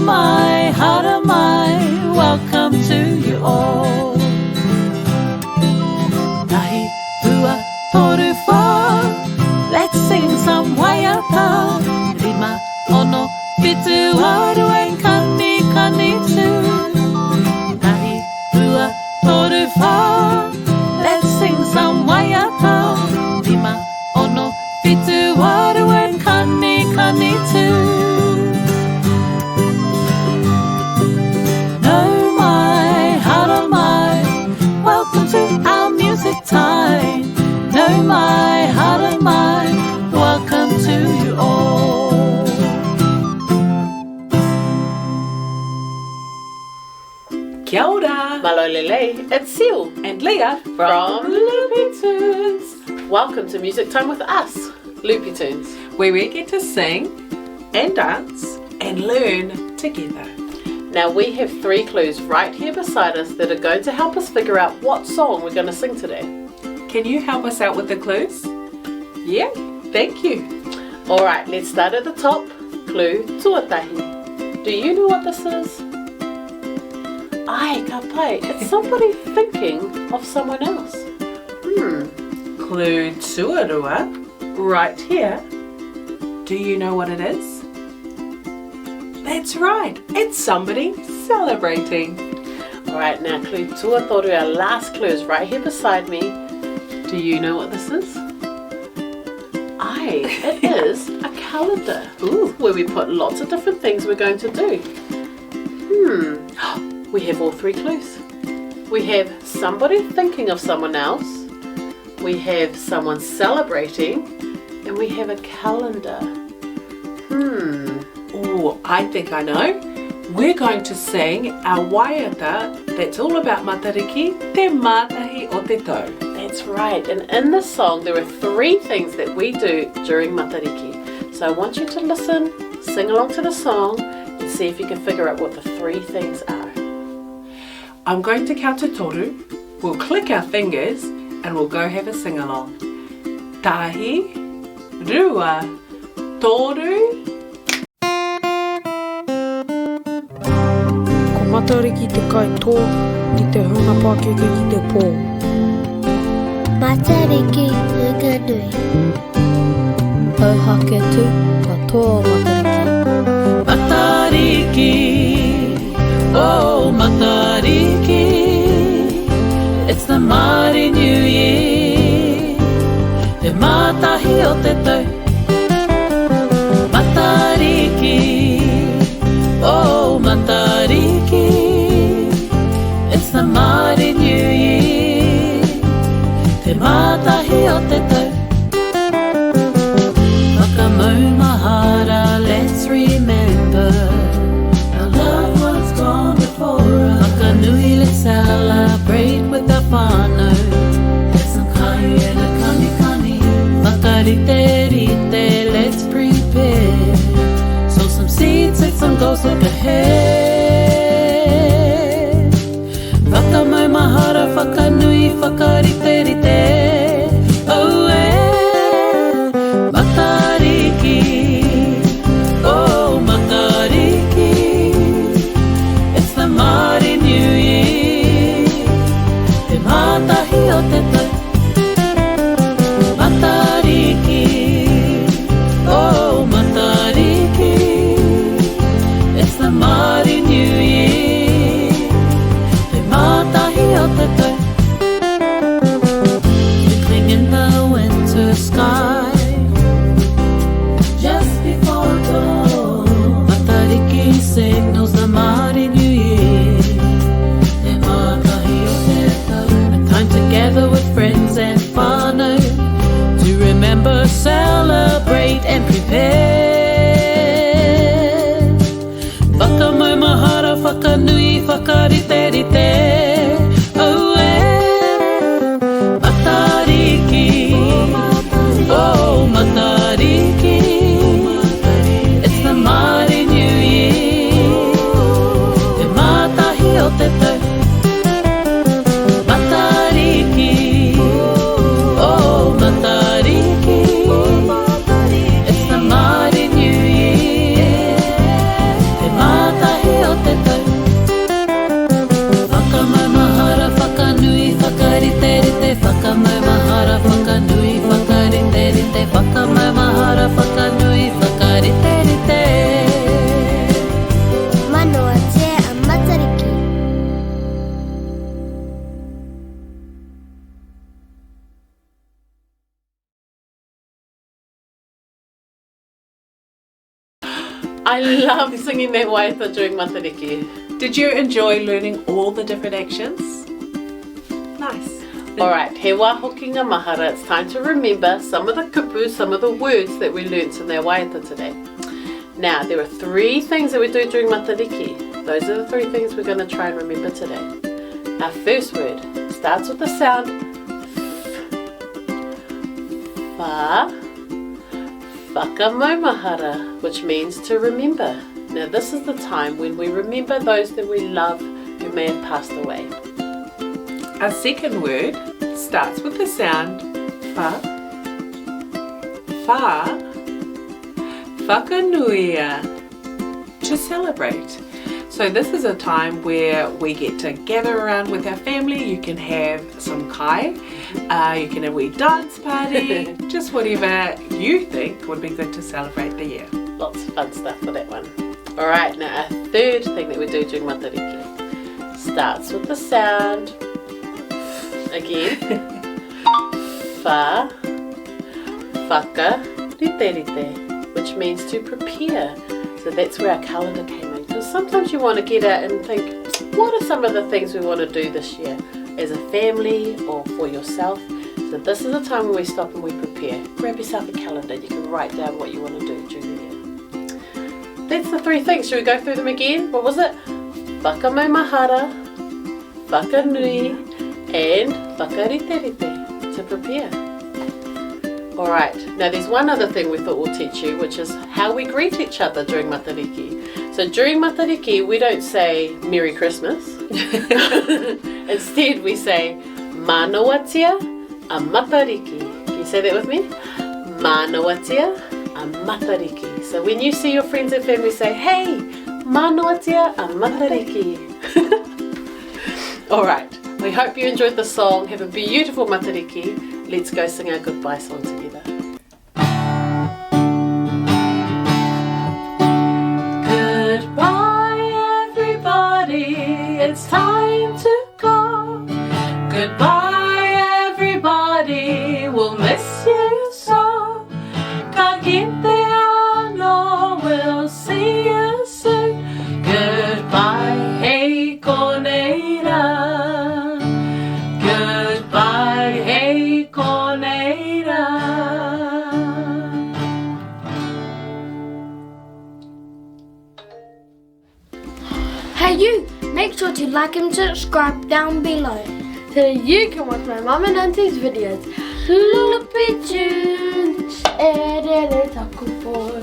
Mai Haramai, welcome to you all. Tahi tua toru wha, let's sing some waiata. Rima ono fitu aru en kani kani tu. Tahi tua toru wha, let's sing some waiata. Rima ono fitu aru en kani kani tu. Nau Mai Haramai, welcome to our music time. Nau Mai Haramai, welcome to you all. Kia ora! Malolele, it's Seal And Leah from Loopy Tunes. Welcome to Music Time with us, Loopy Tunes. where we get to sing and dance and learn together. Now we have 3 clues right here beside us that are going to help us figure out what song we're going to sing today. Can you help us out with the clues? Yeah, thank you. Alright, let's start at the top. Clue tuatahi. Do you know what this is? Ai, ka pai, it's somebody thinking of someone else. Clue tuarua, right here. Do you know what it is? That's right, it's somebody celebrating. Alright, now clue tuatoru, our last clue is right here beside me. Do you know what this is? Ai, it is a calendar. Ooh. Where we put lots of different things we're going to do. We have all 3 clues. We have somebody thinking of someone else, we have someone celebrating, and we have a calendar. Oh, I think I know. We're going to sing our waiata that's all about Matariki, te Mātahi o te tau. That's right, and in this song there are 3 things that we do during Matariki. So I want you to listen, sing along to the song, and see if you can figure out what the 3 things are. I'm going to count to toru, we'll click our fingers, and we'll go have a sing-along. Tahi, rua, toru. Ko Matariki te kai tō, ki te hunga Pākeke ki te pō. Matariki nuka nui. Au hake tu, ka tō Matariki. Matariki, oh Matariki, it's the Māori New Year. Te Mātahi o te tau. Matariki, oh Matariki, it's the Māori New Year. Te Mātahi o te tau. Whakamau mahara, let's remember our loved ones gone before us. Whakanui, let's celebrate with our whānau. There's some kai and a kani kani. Whakarite, let's prepare. Sow some seeds, set some goals, look ahead. Whakamau mahara, whakanui, whakarite. Oh, Matariki, oh Matariki, it's the Māori New Year. Te Mātahi o te tau. Matariki, oh Matariki, it's the Māori New Year. Te Mātahi o te tau. Twinkling in the winter sky, just before dawn, Matariki signals the Māori New Year. Te Mātahi o te tau. A time to gather with friends and whānau, to remember, celebrate and prepare. Whakamau mahara, whakanui, whakarite. Oh, Matariki, oh Matariki, it's the Māori New Year. Te Mātahi o te tau. Matariki, oh Matariki, it's the Māori New Year. Te Mātahi I love singing that waiata during Matariki. Did you enjoy learning all the different actions? Nice. Alright, he wā Hokinga Mahara, it's time to remember some of the kupu, some of the words that we learnt in their waiata today. Now, there are 3 things that we do during Matariki. Those are the 3 things we're going to try and remember today. Our first word starts with the sound Fa, whakamaumahara, which means to remember. Now, this is the time when we remember those that we love who may have passed away. Our second word starts with the sound Fa, whakanuia, to celebrate. So this is a time where we get to gather around with our family. You can have some kai, you can have a wee dance party, just whatever you think would be good to celebrate the year. Lots of fun stuff for that one. Alright, now our third thing that we do during Matariki starts with the sound, again, Fa, whakarite, which means to prepare. So that's where our calendar came in. Because sometimes you want to get out and think, what are some of the things we want to do this year as a family or for yourself? So this is the time when we stop and we prepare. Grab yourself a calendar. You can write down what you want to do during the year. That's the 3 things. Should we go through them again? What was it? Whakamaumahara, whakanui, and whakarite, to prepare. Alright, now there's one other thing we thought we'll teach you, which is how we greet each other during Matariki. So during Matariki, we don't say Merry Christmas. Instead, we say Manawatia a Matariki. Can you say that with me? Manawatia a Matariki. So when you see your friends and family, say, hey, Manawatia a Matariki. Alright, we hope you enjoyed the song. Have a beautiful Matariki. Let's go sing our goodbye song together. Goodbye, everybody. It's time to go. Goodbye, everybody. We'll miss you so. Ka kite ano, we'll see you soon. Goodbye, hey koneira. Goodbye, hey koneira. Hey you, make sure to like and subscribe down below so you can watch my mum and auntie's videos. Loopy Tunes. Taku boy.